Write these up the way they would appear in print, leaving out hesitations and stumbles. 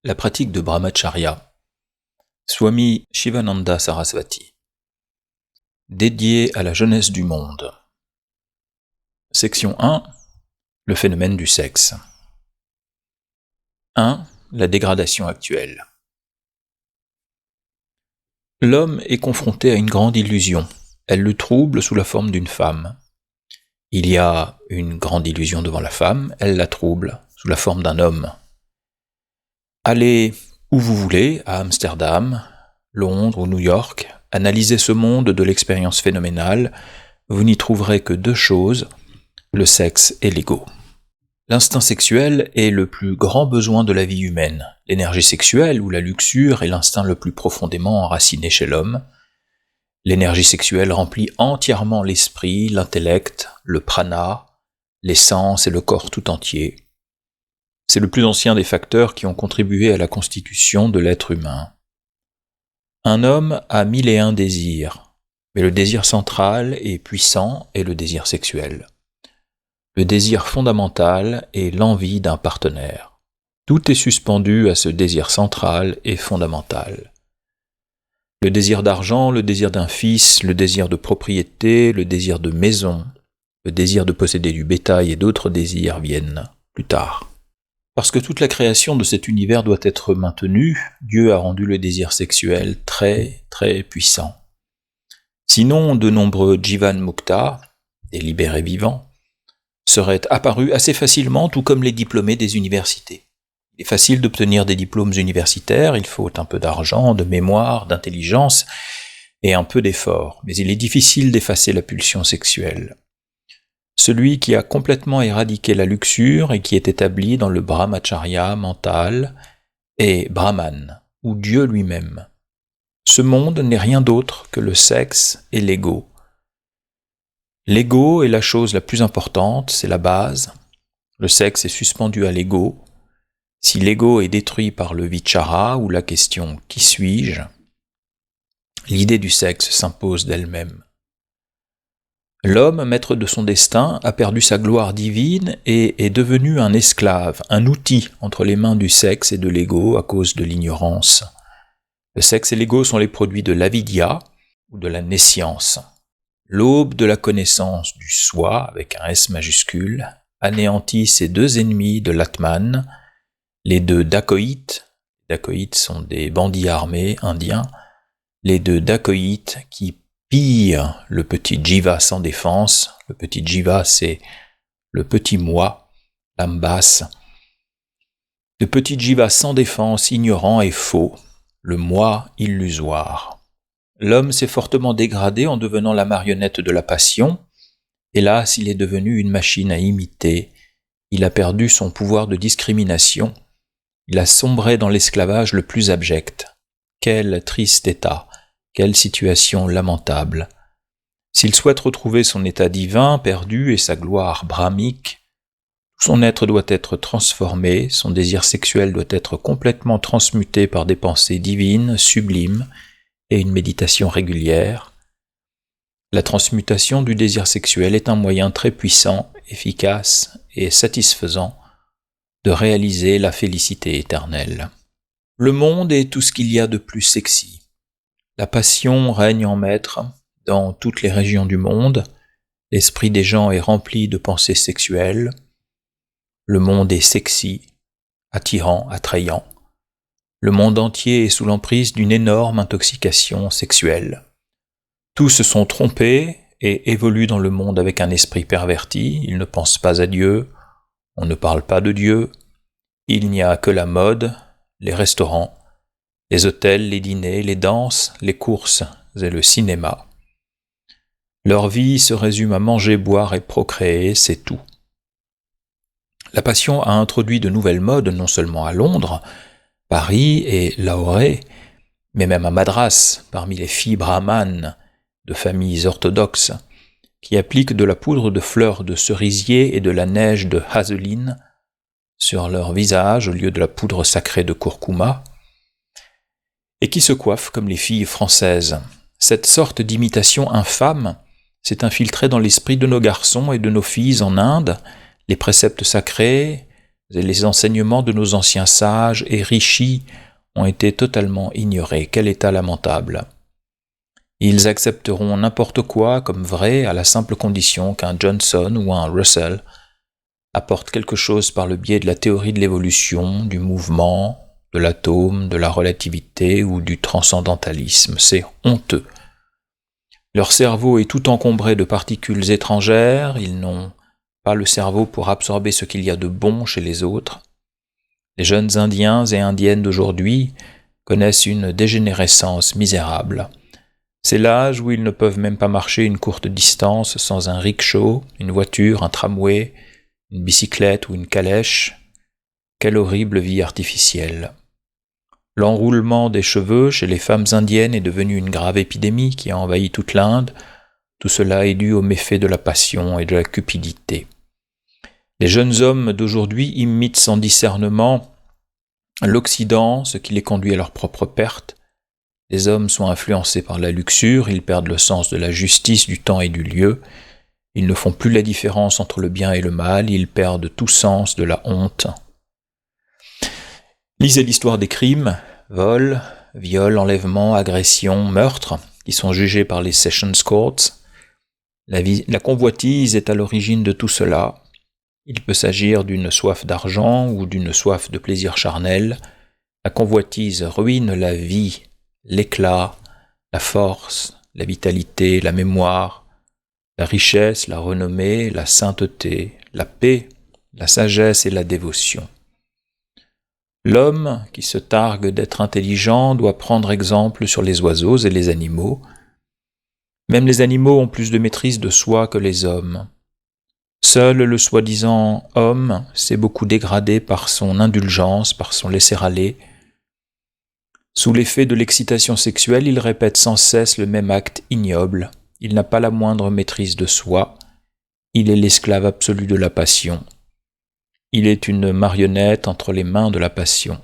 La pratique de Brahmacharya. Swami Shivananda Sarasvati. Dédié à la jeunesse du monde. Section 1. Le phénomène du sexe. 1. La dégradation actuelle. L'homme est confronté à une grande illusion. Elle le trouble sous la forme d'une femme. Il y a une grande illusion devant la femme, elle la trouble sous la forme d'un homme. Allez où vous voulez, à Amsterdam, Londres ou New York, analysez ce monde de l'expérience phénoménale, vous n'y trouverez que deux choses, le sexe et l'ego. L'instinct sexuel est le plus grand besoin de la vie humaine. L'énergie sexuelle ou la luxure est l'instinct le plus profondément enraciné chez l'homme. L'énergie sexuelle remplit entièrement l'esprit, l'intellect, le prana, les sens et le corps tout entier. C'est le plus ancien des facteurs qui ont contribué à la constitution de l'être humain. Un homme a 1001 désirs, mais le désir central et puissant est le désir sexuel. Le désir fondamental est l'envie d'un partenaire. Tout est suspendu à ce désir central et fondamental. Le désir d'argent, le désir d'un fils, le désir de propriété, le désir de maison, le désir de posséder du bétail et d'autres désirs viennent plus tard. Parce que toute la création de cet univers doit être maintenue, Dieu a rendu le désir sexuel très, très puissant. Sinon, de nombreux Jivan Mukta, des libérés vivants, seraient apparus assez facilement, tout comme les diplômés des universités. Il est facile d'obtenir des diplômes universitaires, il faut un peu d'argent, de mémoire, d'intelligence et un peu d'effort, mais il est difficile d'effacer la pulsion sexuelle. Celui qui a complètement éradiqué la luxure et qui est établi dans le brahmacharya mental est Brahman, ou Dieu lui-même. Ce monde n'est rien d'autre que le sexe et l'ego. L'ego est la chose la plus importante, c'est la base. Le sexe est suspendu à l'ego. Si l'ego est détruit par le vichara ou la question « qui suis-je ?», l'idée du sexe s'impose d'elle-même. L'homme, maître de son destin, a perdu sa gloire divine et est devenu un esclave, un outil entre les mains du sexe et de l'ego à cause de l'ignorance. Le sexe et l'ego sont les produits de l'avidya ou de la nescience. L'aube de la connaissance du soi, avec un S majuscule, anéantit ces deux ennemis de l'Atman, les deux dacoïtes sont des bandits armés indiens, les deux dacoïtes qui pillent le petit jiva sans défense. Le petit jiva, c'est le petit moi, l'âme basse. Le petit jiva sans défense, ignorant et faux, le moi illusoire. L'homme s'est fortement dégradé en devenant la marionnette de la passion. Hélas, il est devenu une machine à imiter. Il a perdu son pouvoir de discrimination. Il a sombré dans l'esclavage le plus abject. Quel triste état! Quelle situation lamentable! S'il souhaite retrouver son état divin perdu et sa gloire brahmique, tout son être doit être transformé, son désir sexuel doit être complètement transmuté par des pensées divines, sublimes, et une méditation régulière. La transmutation du désir sexuel est un moyen très puissant, efficace et satisfaisant de réaliser la félicité éternelle. Le monde est tout ce qu'il y a de plus sexy. La passion règne en maître dans toutes les régions du monde, l'esprit des gens est rempli de pensées sexuelles, le monde est sexy, attirant, attrayant. Le monde entier est sous l'emprise d'une énorme intoxication sexuelle. Tous se sont trompés et évoluent dans le monde avec un esprit perverti, ils ne pensent pas à Dieu, on ne parle pas de Dieu, il n'y a que la mode, les restaurants, les hôtels, les dîners, les danses, les courses et le cinéma. Leur vie se résume à manger, boire et procréer, c'est tout. La passion a introduit de nouvelles modes non seulement à Londres, Paris et Lahore, mais même à Madras, parmi les filles brahmanes de familles orthodoxes, qui appliquent de la poudre de fleurs de cerisier et de la neige de hazeline sur leur visage au lieu de la poudre sacrée de curcuma, et qui se coiffent comme les filles françaises. Cette sorte d'imitation infâme s'est infiltrée dans l'esprit de nos garçons et de nos filles en Inde. Les préceptes sacrés et les enseignements de nos anciens sages et rishis ont été totalement ignorés. Quel état lamentable! Ils accepteront n'importe quoi comme vrai à la simple condition qu'un Johnson ou un Russell apporte quelque chose par le biais de la théorie de l'évolution, du mouvement, de l'atome, de la relativité ou du transcendantalisme. C'est honteux. Leur cerveau est tout encombré de particules étrangères, ils n'ont pas le cerveau pour absorber ce qu'il y a de bon chez les autres. Les jeunes Indiens et Indiennes d'aujourd'hui connaissent une dégénérescence misérable. C'est l'âge où ils ne peuvent même pas marcher une courte distance sans un rickshaw, une voiture, un tramway, une bicyclette ou une calèche. Quelle horrible vie artificielle! L'enroulement des cheveux chez les femmes indiennes est devenu une grave épidémie qui a envahi toute l'Inde. Tout cela est dû aux méfaits de la passion et de la cupidité. Les jeunes hommes d'aujourd'hui imitent sans discernement l'Occident, ce qui les conduit à leur propre perte. Les hommes sont influencés par la luxure, ils perdent le sens de la justice, du temps et du lieu. Ils ne font plus la différence entre le bien et le mal, ils perdent tout sens de la honte. Lisez l'histoire des crimes, vols, viols, enlèvements, agressions, meurtres, qui sont jugés par les Sessions Courts. La convoitise est à l'origine de tout cela. Il peut s'agir d'une soif d'argent ou d'une soif de plaisir charnel. La convoitise ruine la vie, l'éclat, la force, la vitalité, la mémoire, la richesse, la renommée, la sainteté, la paix, la sagesse et la dévotion. L'homme, qui se targue d'être intelligent, doit prendre exemple sur les oiseaux et les animaux. Même les animaux ont plus de maîtrise de soi que les hommes. Seul le soi-disant homme s'est beaucoup dégradé par son indulgence, par son laisser-aller. Sous l'effet de l'excitation sexuelle, il répète sans cesse le même acte ignoble. Il n'a pas la moindre maîtrise de soi. Il est l'esclave absolu de la passion. Il est une marionnette entre les mains de la passion.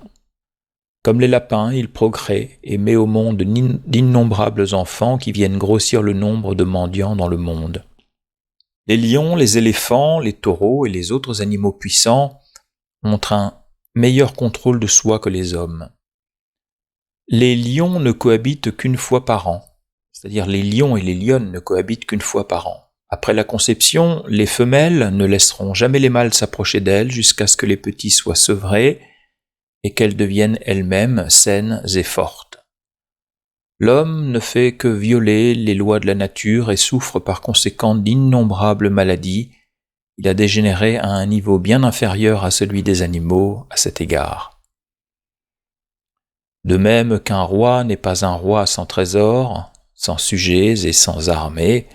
Comme les lapins, il procrée et met au monde d'innombrables enfants qui viennent grossir le nombre de mendiants dans le monde. Les lions, les éléphants, les taureaux et les autres animaux puissants ont un meilleur contrôle de soi que les hommes. Les lions ne cohabitent qu'une fois par an, c'est-à-dire les lions et les lionnes ne cohabitent qu'une fois par an. Après la conception, les femelles ne laisseront jamais les mâles s'approcher d'elles jusqu'à ce que les petits soient sevrés et qu'elles deviennent elles-mêmes saines et fortes. L'homme ne fait que violer les lois de la nature et souffre par conséquent d'innombrables maladies. Il a dégénéré à un niveau bien inférieur à celui des animaux à cet égard. De même qu'un roi n'est pas un roi sans trésor, sans sujets et sans armée,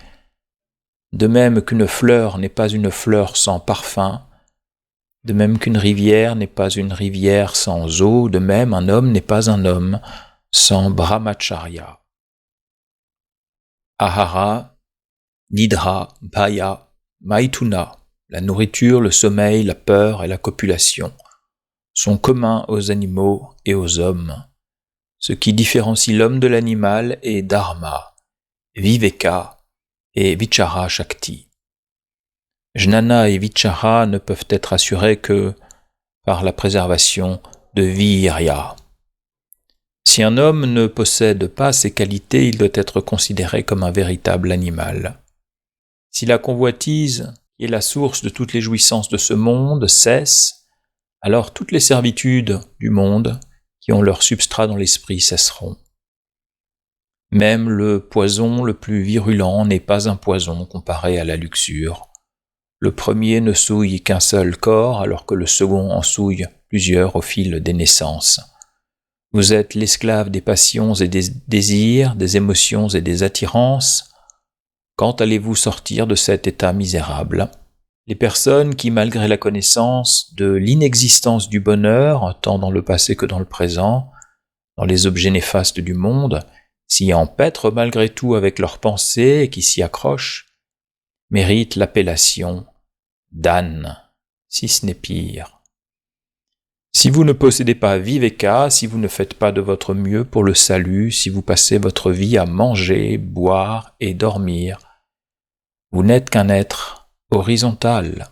de même qu'une fleur n'est pas une fleur sans parfum, de même qu'une rivière n'est pas une rivière sans eau, de même un homme n'est pas un homme sans brahmacharya. Ahara, nidra, bhaya, maithuna, la nourriture, le sommeil, la peur et la copulation sont communs aux animaux et aux hommes. Ce qui différencie l'homme de l'animal est dharma, viveka et vichara shakti. Jnana et vichara ne peuvent être assurés que par la préservation de virya. Si un homme ne possède pas ces qualités, il doit être considéré comme un véritable animal. Si la convoitise, qui est la source de toutes les jouissances de ce monde, cesse, alors toutes les servitudes du monde, qui ont leur substrat dans l'esprit, cesseront. Même le poison le plus virulent n'est pas un poison comparé à la luxure. Le premier ne souille qu'un seul corps, alors que le second en souille plusieurs au fil des naissances. Vous êtes l'esclave des passions et des désirs, des émotions et des attirances. Quand allez-vous sortir de cet état misérable ? Les personnes qui, malgré la connaissance de l'inexistence du bonheur, tant dans le passé que dans le présent, dans les objets néfastes du monde, s'y empêtrent malgré tout avec leurs pensées et qui s'y accrochent, méritent l'appellation d'âne, si ce n'est pire. Si vous ne possédez pas viveka, si vous ne faites pas de votre mieux pour le salut, si vous passez votre vie à manger, boire et dormir, vous n'êtes qu'un être horizontal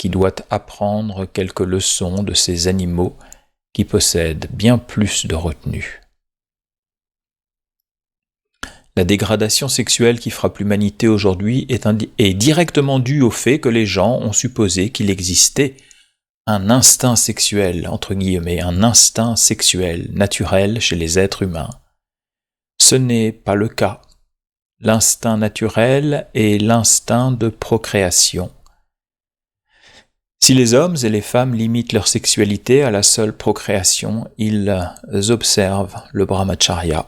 qui doit apprendre quelques leçons de ces animaux qui possèdent bien plus de retenue. La dégradation sexuelle qui frappe l'humanité aujourd'hui est directement due au fait que les gens ont supposé qu'il existait un instinct sexuel, entre guillemets, un instinct sexuel naturel chez les êtres humains. Ce n'est pas le cas. L'instinct naturel est l'instinct de procréation. Si les hommes et les femmes limitent leur sexualité à la seule procréation, ils observent le brahmacharya.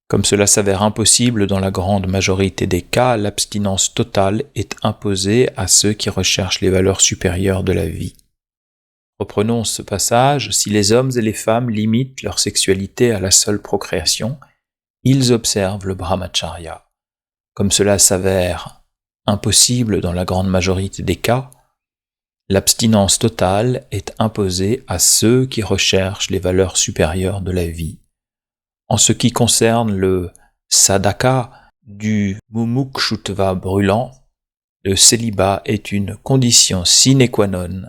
Comme cela s'avère impossible dans la grande majorité des cas, l'abstinence totale est imposée à ceux qui recherchent les valeurs supérieures de la vie. Reprenons ce passage. Si les hommes et les femmes limitent leur sexualité à la seule procréation, ils observent le brahmacharya. Comme cela s'avère impossible dans la grande majorité des cas, l'abstinence totale est imposée à ceux qui recherchent les valeurs supérieures de la vie. En ce qui concerne le sadhaka du mumukshutva brûlant, le célibat est une condition sine qua non,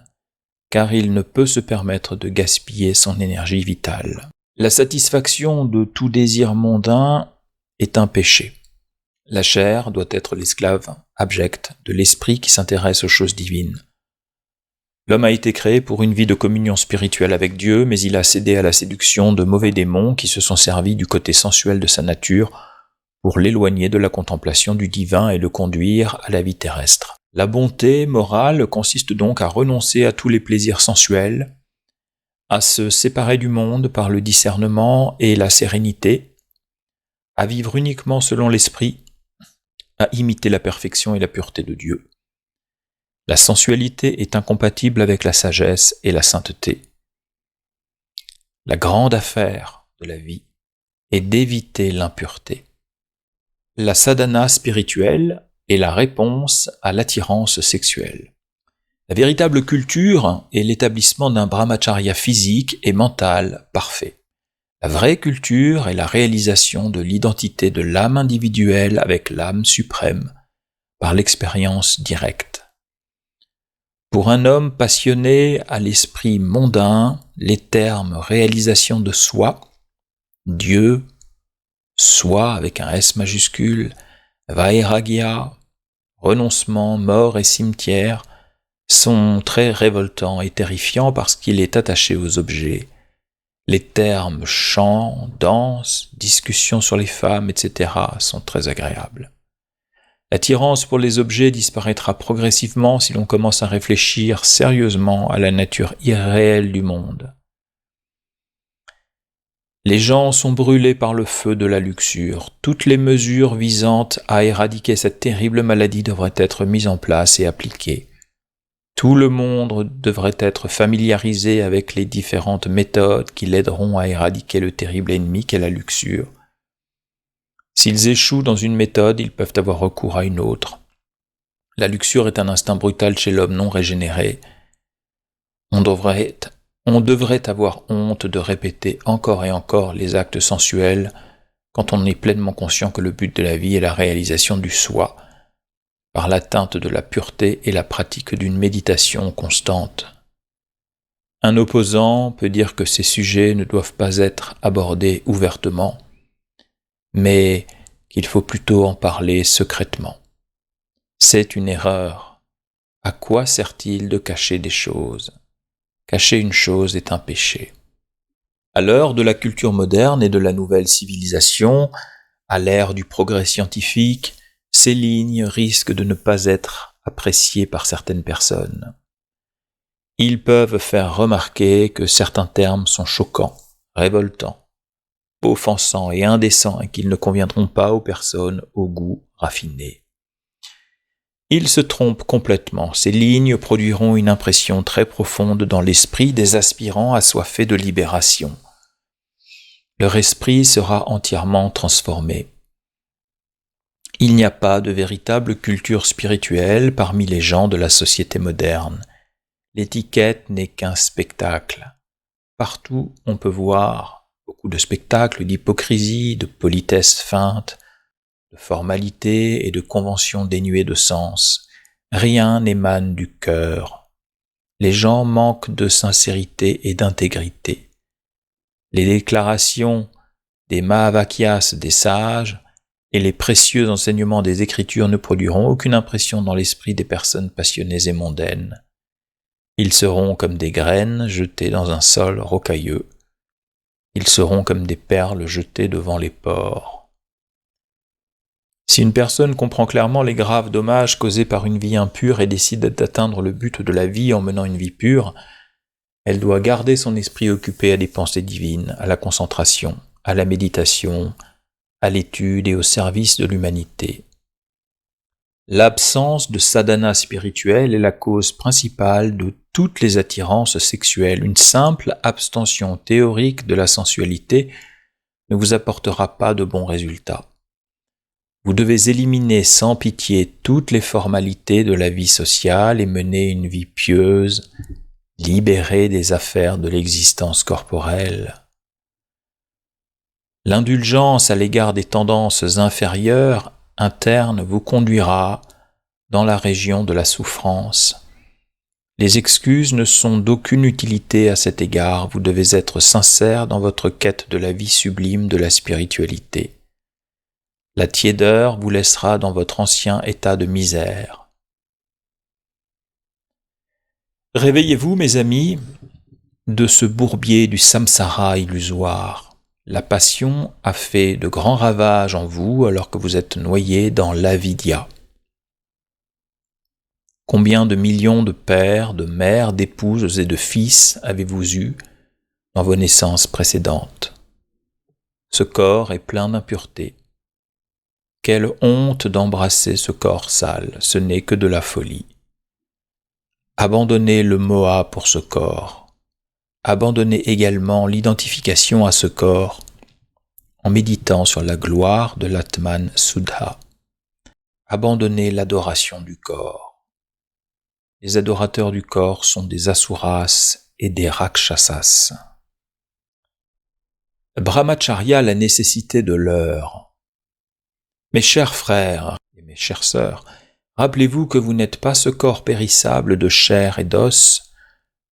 car il ne peut se permettre de gaspiller son énergie vitale. La satisfaction de tout désir mondain est un péché. La chair doit être l'esclave abject de l'esprit qui s'intéresse aux choses divines. L'homme a été créé pour une vie de communion spirituelle avec Dieu, mais il a cédé à la séduction de mauvais démons qui se sont servis du côté sensuel de sa nature pour l'éloigner de la contemplation du divin et le conduire à la vie terrestre. La bonté morale consiste donc à renoncer à tous les plaisirs sensuels, à se séparer du monde par le discernement et la sérénité, à vivre uniquement selon l'esprit, à imiter la perfection et la pureté de Dieu. La sensualité est incompatible avec la sagesse et la sainteté. La grande affaire de la vie est d'éviter l'impureté. La sadhana spirituelle est la réponse à l'attirance sexuelle. La véritable culture est l'établissement d'un brahmacharya physique et mental parfait. La vraie culture est la réalisation de l'identité de l'âme individuelle avec l'âme suprême par l'expérience directe. Pour un homme passionné à l'esprit mondain, les termes réalisation de soi, Dieu, soi avec un S majuscule, vairagya, renoncement, mort et cimetière, sont très révoltants et terrifiants parce qu'il est attaché aux objets. Les termes chant, danse, discussion sur les femmes, etc. sont très agréables. L'attirance pour les objets disparaîtra progressivement si l'on commence à réfléchir sérieusement à la nature irréelle du monde. Les gens sont brûlés par le feu de la luxure. Toutes les mesures visant à éradiquer cette terrible maladie devraient être mises en place et appliquées. Tout le monde devrait être familiarisé avec les différentes méthodes qui l'aideront à éradiquer le terrible ennemi qu'est la luxure. S'ils échouent dans une méthode, ils peuvent avoir recours à une autre. La luxure est un instinct brutal chez l'homme non régénéré. On devrait avoir honte de répéter encore et encore les actes sensuels quand on est pleinement conscient que le but de la vie est la réalisation du soi, par l'atteinte de la pureté et la pratique d'une méditation constante. Un opposant peut dire que ces sujets ne doivent pas être abordés ouvertement, mais qu'il faut plutôt en parler secrètement. C'est une erreur. À quoi sert-il de cacher des choses ? Cacher une chose est un péché. À l'heure de la culture moderne et de la nouvelle civilisation, à l'ère du progrès scientifique, ces lignes risquent de ne pas être appréciées par certaines personnes. Ils peuvent faire remarquer que certains termes sont choquants, révoltants, offensants et indécents et qu'ils ne conviendront pas aux personnes au goût raffiné. Ils se trompent complètement. Ces lignes produiront une impression très profonde dans l'esprit des aspirants assoiffés de libération. Leur esprit sera entièrement transformé. Il n'y a pas de véritable culture spirituelle parmi les gens de la société moderne. L'étiquette n'est qu'un spectacle. Partout, on peut voir beaucoup de spectacles d'hypocrisie, de politesse feinte, de formalités et de conventions dénuées de sens. Rien n'émane du cœur. Les gens manquent de sincérité et d'intégrité. Les déclarations des Mahavakyas des sages et les précieux enseignements des Écritures ne produiront aucune impression dans l'esprit des personnes passionnées et mondaines. Ils seront comme des graines jetées dans un sol rocailleux. Ils seront comme des perles jetées devant les porcs. Si une personne comprend clairement les graves dommages causés par une vie impure et décide d'atteindre le but de la vie en menant une vie pure, elle doit garder son esprit occupé à des pensées divines, à la concentration, à la méditation, à l'étude et au service de l'humanité. L'absence de sadhana spirituel est la cause principale de toutes les attirances sexuelles. Une simple abstention théorique de la sensualité ne vous apportera pas de bons résultats. Vous devez éliminer sans pitié toutes les formalités de la vie sociale et mener une vie pieuse, libérée des affaires de l'existence corporelle. L'indulgence à l'égard des tendances inférieures interne vous conduira dans la région de la souffrance. Les excuses ne sont d'aucune utilité à cet égard, vous devez être sincère dans votre quête de la vie sublime de la spiritualité. La tiédeur vous laissera dans votre ancien état de misère. Réveillez-vous, mes amis, de ce bourbier du samsara illusoire. La passion a fait de grands ravages en vous alors que vous êtes noyés dans l'avidya. Combien de millions de pères, de mères, d'épouses et de fils avez-vous eu dans vos naissances précédentes? Ce corps est plein d'impuretés. Quelle honte d'embrasser ce corps sale, ce n'est que de la folie. Abandonnez le moha pour ce corps. Abandonnez également l'identification à ce corps en méditant sur la gloire de l'Atman Suddha. Abandonnez l'adoration du corps. Les adorateurs du corps sont des asuras et des rakshasas. Brahmacharya, la nécessité de l'heure. Mes chers frères et mes chères sœurs, rappelez-vous que vous n'êtes pas ce corps périssable de chair et d'os.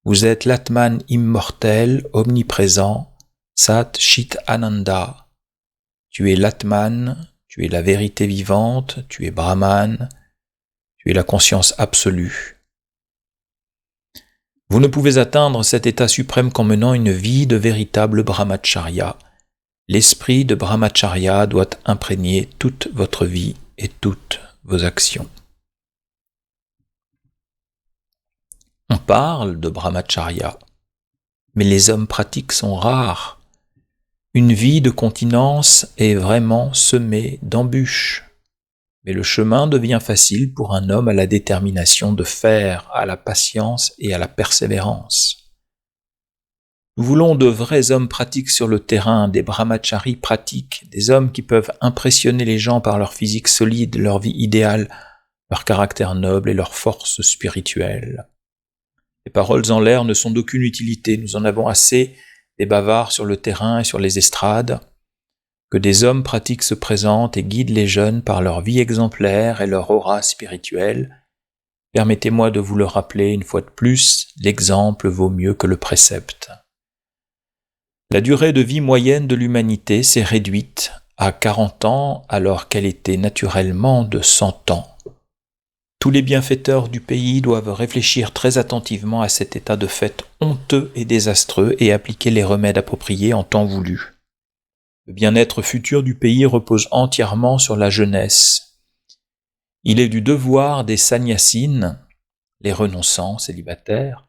Vous êtes l'Atman immortel, omniprésent, Sat Chit Ananda. Tu es l'Atman, tu es la vérité vivante, tu es Brahman, tu es la conscience absolue. Vous ne pouvez atteindre cet état suprême qu'en menant une vie de véritable brahmacharya. L'esprit de brahmacharya doit imprégner toute votre vie et toutes vos actions. On parle de brahmacharya, mais les hommes pratiques sont rares. Une vie de continence est vraiment semée d'embûches. Mais le chemin devient facile pour un homme à la détermination de faire, à la patience et à la persévérance. Nous voulons de vrais hommes pratiques sur le terrain, des brahmacharis pratiques, des hommes qui peuvent impressionner les gens par leur physique solide, leur vie idéale, leur caractère noble et leur force spirituelle. Les paroles en l'air ne sont d'aucune utilité, nous en avons assez des bavards sur le terrain et sur les estrades. Que des hommes pratiques se présentent et guident les jeunes par leur vie exemplaire et leur aura spirituelle. Permettez-moi de vous le rappeler une fois de plus, l'exemple vaut mieux que le précepte. La durée de vie moyenne de l'humanité s'est réduite à 40 ans alors qu'elle était naturellement de 100 ans. Tous les bienfaiteurs du pays doivent réfléchir très attentivement à cet état de fait honteux et désastreux et appliquer les remèdes appropriés en temps voulu. Le bien-être futur du pays repose entièrement sur la jeunesse. Il est du devoir des sannyasines, les renonçants célibataires,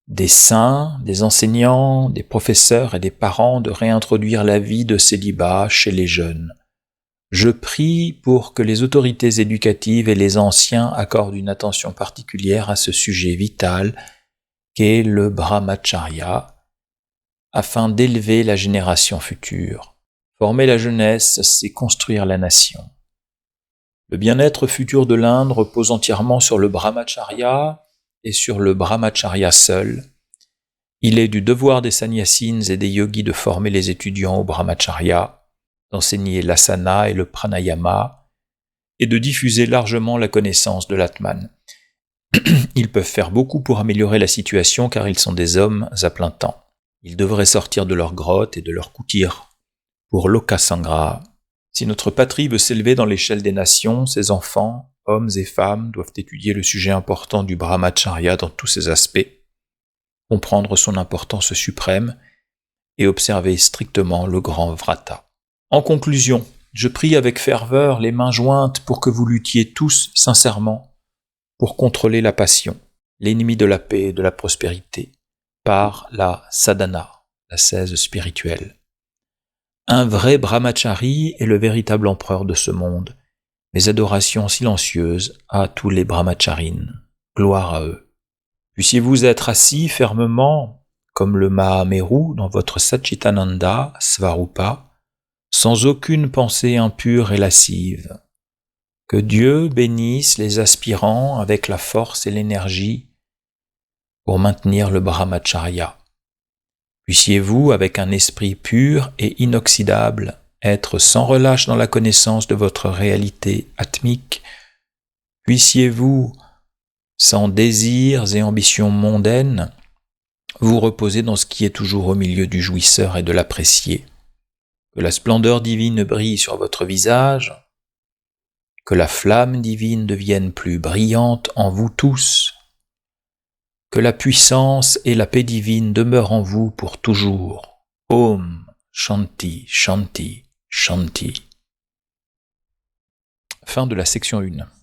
des saints, des enseignants, des professeurs et des parents de réintroduire la vie de célibat chez les jeunes. Je prie pour que les autorités éducatives et les anciens accordent une attention particulière à ce sujet vital qu'est le brahmacharya, afin d'élever la génération future. Former la jeunesse, c'est construire la nation. Le bien-être futur de l'Inde repose entièrement sur le brahmacharya et sur le brahmacharya seul. Il est du devoir des sannyasines et des yogis de former les étudiants au brahmacharya, d'enseigner l'asana et le pranayama, et de diffuser largement la connaissance de l'Atman. Ils peuvent faire beaucoup pour améliorer la situation car ils sont des hommes à plein temps. Ils devraient sortir de leur grotte et de leur kutir pour Lokasangra. Si notre patrie veut s'élever dans l'échelle des nations, ses enfants, hommes et femmes, doivent étudier le sujet important du brahmacharya dans tous ses aspects, comprendre son importance suprême et observer strictement le grand vrata. En conclusion, je prie avec ferveur, les mains jointes, pour que vous luttiez tous sincèrement pour contrôler la passion, l'ennemi de la paix et de la prospérité, par la sadhana, l'ascèse spirituelle. Un vrai brahmachari est le véritable empereur de ce monde. Mes adorations silencieuses à tous les brahmacharines. Gloire à eux. Puissiez-vous être assis fermement, comme le Mahameru dans votre Satchitananda Svarupa, sans aucune pensée impure et lascive. Que Dieu bénisse les aspirants avec la force et l'énergie pour maintenir le brahmacharya. Puissiez-vous, avec un esprit pur et inoxydable, être sans relâche dans la connaissance de votre réalité atmique. Puissiez-vous, sans désirs et ambitions mondaines, vous reposer dans ce qui est toujours au milieu du jouisseur et de l'apprécié. Que la splendeur divine brille sur votre visage, que la flamme divine devienne plus brillante en vous tous, que la puissance et la paix divine demeurent en vous pour toujours. Om Shanti, Shanti, Shanti. Fin de la section 1.